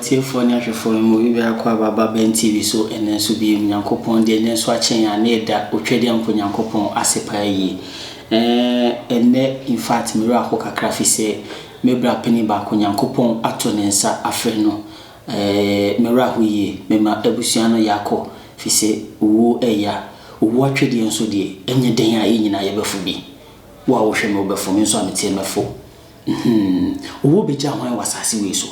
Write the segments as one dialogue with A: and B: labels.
A: tie for ni ahwefo mu bi akwa baba Ben TV so enen so bi Nyankopon de enen so achen ya na eda otwede ampo Nyankopon asepa yi ene in fact me ra kakra fi se me bra peni ba ko Nyankopon ato ne nsa afre no me ra ho yi me ma abusua no yakọ fi se wo eya wo atwede enso de enye den a nyina ye befu bi wo a wo hwe me befu me nso ametie mefo wo be ja hwan wasase we so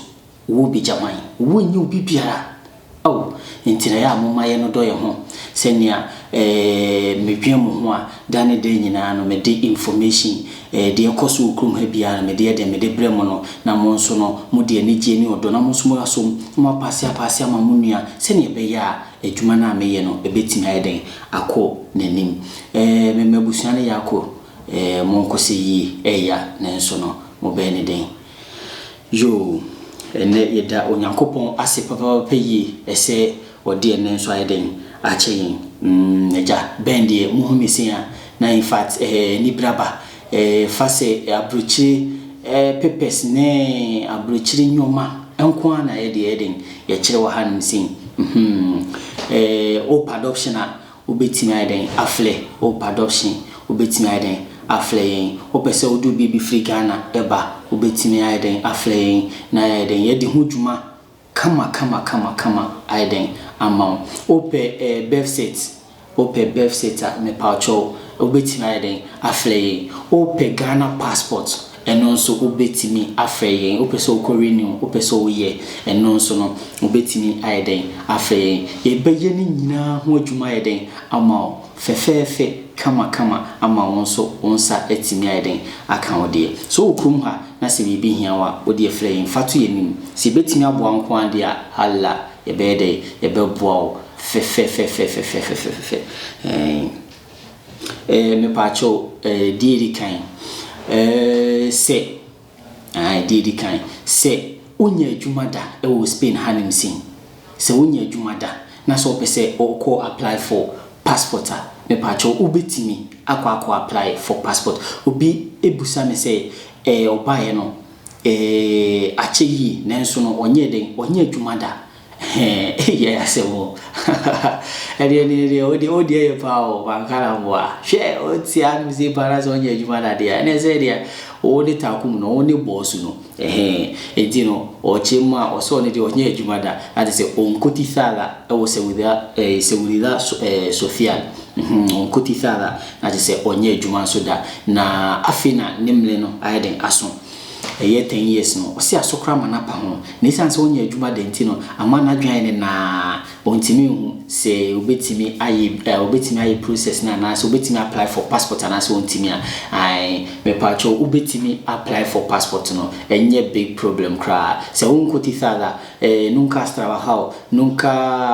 A: wo bi jamai wo nyi obi biara aw ntina ya amoma ye no do ye ho senia medwen mo ho a dane de nyina no me de information de ekoso okrum ha biara me de bre mo no na mo nso no mo de ani je ni odo na mo nso mo asom mo apase ama mo nua senia be ya adwuma na me ye no ebetimi ayeden akọ nanim me mabusuan ya akọ mo nkosi yi eya na nso no mo be ni den yo ene yeda Onyankopon ase papa yi ese odi ene nso ayeden acheyin eja bendie muhumisia na in fact ni braba fase abruchi pepes ne abruchi nyoma enko na yeden ye kire wa han sin adoption a obetimi ayeden afle adoption obetimi ayeden afle opese odu bibi free Ghana eba obetimi ayeden afle na ayeden yedi huduma kama ayeden ama ope birth set me paucho obetimi ayeden afle ope Ghana passport eno nso obetimi afle opese okorenew opese oye eno nso no obetimi ayeden afle ebeye ni nyina ho adwuma ayeden ama fefefe kama ama wonso onsa etimi ayeden aka wode so okrum ha na se bibi hia wa wode efle fatu yenim se betimi aboa nko ande a hala ebede ebeboa fe me pacho diedi kan se diedi kan se onya adwumada e wo Spain hanim sin se onya adwumada na so pese o apply for passport me pacho obetimi akwa apply for passport obi ebusa me se obaye no acheyi nenso no onye adwumada yeah asemo edi odi e pawo bankara boa hwe oti amzi para so onye adwumada dia na se dia odi takum no oni boss no edi no ochema oso ne de onye adwumada ade se onkoti sala e wo seguridad social onkoti sala ade se onye adwuma so da na afina nimle no ayeden aso 10 years no osi asokra manapa ho na isanse onye adwuma denti no ama na dwan ne na ontimi hu se obetimi ayi process na na se obetimi apply for passport na se ontimi ai me pacho obetimi apply for passport no enye big problem kra se unkoti sala nunca has trabajado nunca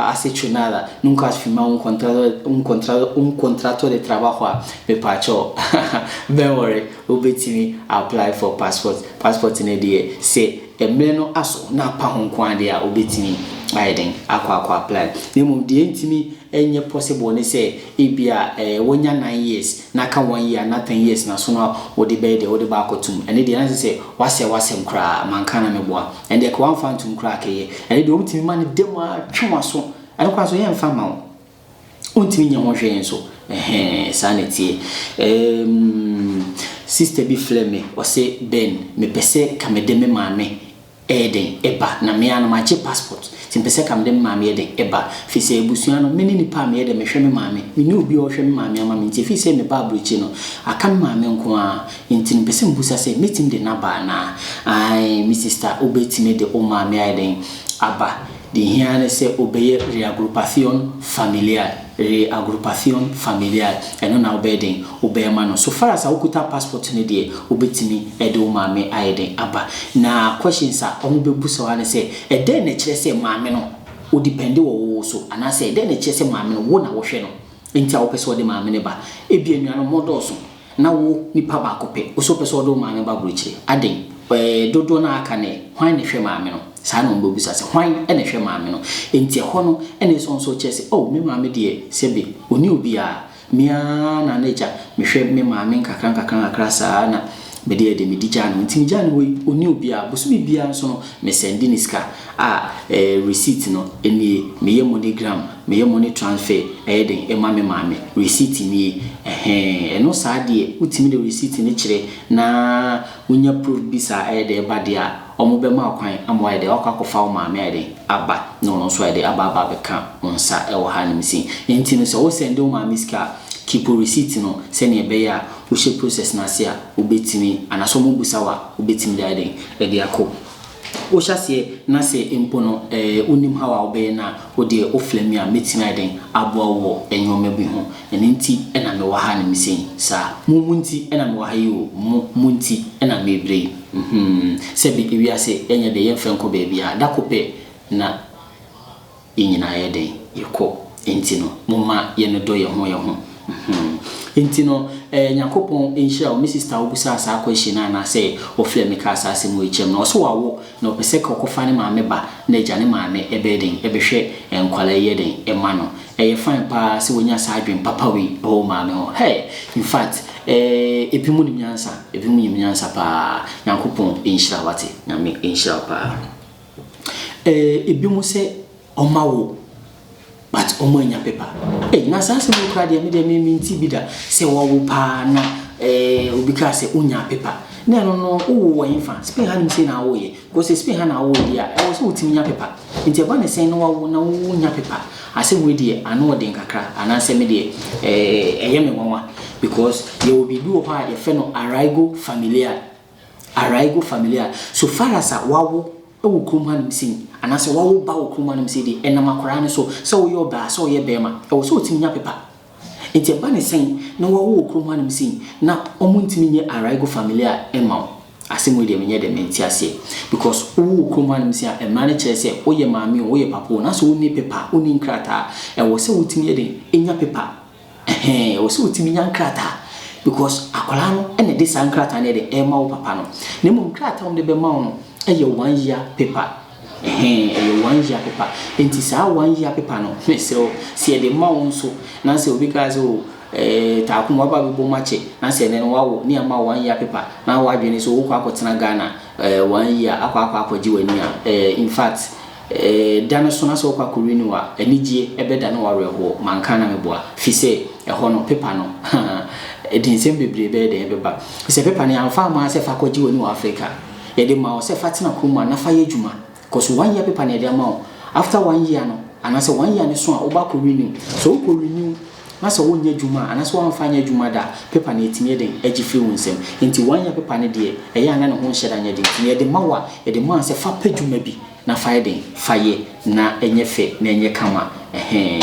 A: has hecho nada nunca has firmado un contrato de trabajo me pacho don't worry obetimi apply for passport in the say emeno aso na pa ho kwan de a obetimi ayeden akwa apply nemu de entimi enye possible ne say ebia wonya 9 years na ka 1 year na 10 years na so no wode be de wode ba akotum ene de na say wasem kra manka na meboa ende ka wan fantum kra keye ene de obetimi ma ne dem a twwa so ene kwa so ye mfa ma ontimi nya ho hwe enso sanity sister bi fleme o se Ben me pese kamede me maame eden eba na me ana mache passport tin pese kamede me maame eden eba fi se ebusuan no me ni pa me eden me hwe me maame me ni obi o hwe me maame ama me fi se me ba abrochi no aka me maame nko a tin pese mbusa se meeting de na ba na ai mi sister obetime de o maame eden aba de hiane se obeye reagrupación familiar eno na obedin obeyama no so far as akuta passport ne de obetimi ede o maame ayeden aba na questions a on bebusa wane se ede na kire se maame no o depend wo so ana se ede na kire se maame no wo na wo hwe no enti a wo pese wo de maame ne ba ebi enua no modoso na wo nipa ba kope o so pese wo de maame ba brochire aden dodo na aka ne hwan ne hwe maame no sa no mbobusa se hwan ene hwe maame no enti ho no ene so chese oh me maame de sebe oni obi a mia na neja me hwe me maame nkakran sa na be de me jano ntimi jano we oni obi a bosu bia nso no me send ni sika receipt no eni me ye MoneyGram me ye money transfer den e ma me maame receipt ni eno saa de utimi de receipt ni kire na unya proof bisa de ba de a omo be ma kwan amoa de akwakofa o maame de aba no so de aba be ka onsa e wo ha nim sin enti no so wo send o maame sika keep receipt no se ne be ya wo she process na se a obetimi anaso mo busa wa obetimi de de akọ o hyase na se empo no unim hawa obe na o de oflemi a metimi aden aboa wo enyoma bi ho enti na me wa ha nim sin sa mumunti na me wa ha yi o munti na me bre se bi ewiase enye de ye fenko ba bia da kope na enyina ye den yekọ enti no mumma ye no do ye ho enti no Nyankopon enhia o sister obusa asa question na say ofle me ka asase mu echem no so wawo na opese ka okofa ne maame ba na eja ne maame ebeden ebehwe enkwala ye den ema no eye fine pa se wonya sa adwen papa we o maame ho in fact ebimu ni nyansa pa Nyankopon enhia wate na me enhia pa ebimu se omawo but omonya paper na sanse mo kra de me de me nti bida se wo pa na obi ka se onya paper na no wo infa spin hanim se na wo ye go se spin ha na wo dia wo se utiminya paper nti ba ne sen no wo na wo nya paper ase we die ano de nkakra ana se me de eye me nwanwa because ye obi bi wo ha ye fe no arrigo familiar so far as wawo ewu krum hanim sin anase wawo ba wo krum hanim se de enam akora ne so wo yo ba so ye bema e wo so otiminya paper enti ba ne sen na wawo krum hanim sin na omuntimi nye arrigo familiar ema asem we de menye de menti ase because wo krum hanim sin e ma ne kire se wo ye maami wo ye papa na so oni paper oni nkrata e wo se otimi de enya paper wo se otimi nya nkrata because akola no ene de san nkrata ne de ema wo papa no ne mo nkrata de be ma wo no eye 1 year paper eye 1 year paper enti sa 1 year paper no so se de ma won so na se obi ka so ta ku mo ba bi bo mache na se ne wawo ni ama 1 year paper na wa dwene so wo kwa akotena Ghana 1 year akwa ji wani a in fact dano so na so kwa ku renew a anigye ebe da no wa reho manka na meboa fi se ho no paper no edin sem bebre be de ebe ba se paper ne amfa ma se fa kwa ji wani wa Africa yede ma o se fatina kuma na fa yedwuma cause 1 year paper na de ma after 1 year no anase 1 year ne so a oba ko renew so ko renew na so wonya dwuma anase wan fa nya dwuma da paper na etinye den agi free wonsem enti 1 year paper ne de eya na ne ho hyeda nya den yede ma wa yede ma se fa pa dwuma bi na fa den fa ye na enye fe na enye kama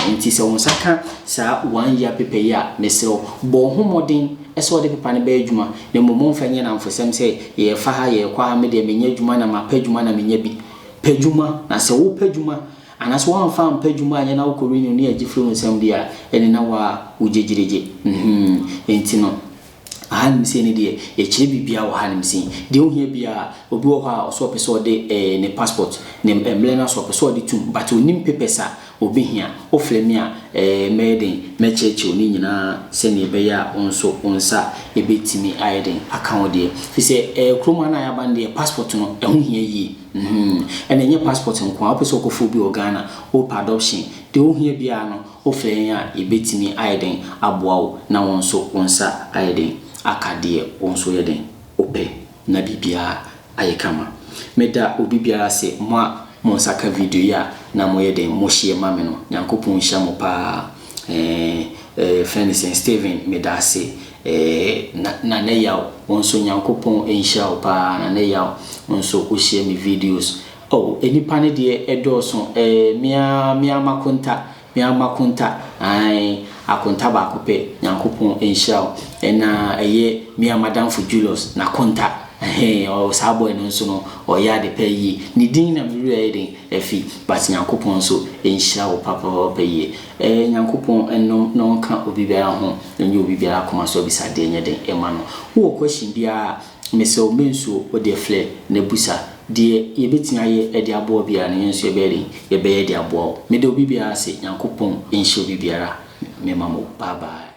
A: enti se won saka sa 1 year paper ya mesro bo homodin eso de paper ne ba adwuma na momon fa nye na mfosem se ye fa ha ye kwa ha me de menye adwuma na ma pa adwuma na menye bi pa adwuma na se wo pa adwuma anaso wan fa pa adwuma anya na wo ko renew ne agi free wonsem dia ene na wa ujejireje enti no ahanim se ne de e kire bibia wo hanim se de ohia bia obi wo ha so pese de ne passport ne emble na so pese de tum but onim papers a obi hia oflemi a meden mecheche oni nyina se ne be ya onso onsa ebetimi aiden account de fi se kroma na ya bande passport no e ho hia yi ene nye passport nko apese okofo bi Ghana o adoption de ohia bia no oflemi a ebetimi aiden aboawo na wonso onsa aiden akade onso yeden ope na bibia ayekama meda obibiara se mo saka video ya na mo yeden mo hie mame no Nyankopon hia mo pa friend Steven meda se na ne ya onso Nyankopon enhia o pa na ne ya onso o hie mi videos enipa ne de edoso mia makonta ai akonta ba kope Nyankopon enhia na eye mia madam for Julius na konta o sabo eno nso no o ya de pe yi ni din na mi re den efi but Nyankopon so enhia o papa pe yi Nyankopon enno no ka obi bia ho enye obi bia akoma so bisade enye den ema no wo question bia meso menso o de fle na busa de yebetia ye ede abo bia na yenso ebere ye be ye de abo me de obi bia se Nyankopon enhia obi biara me mamo bye bye.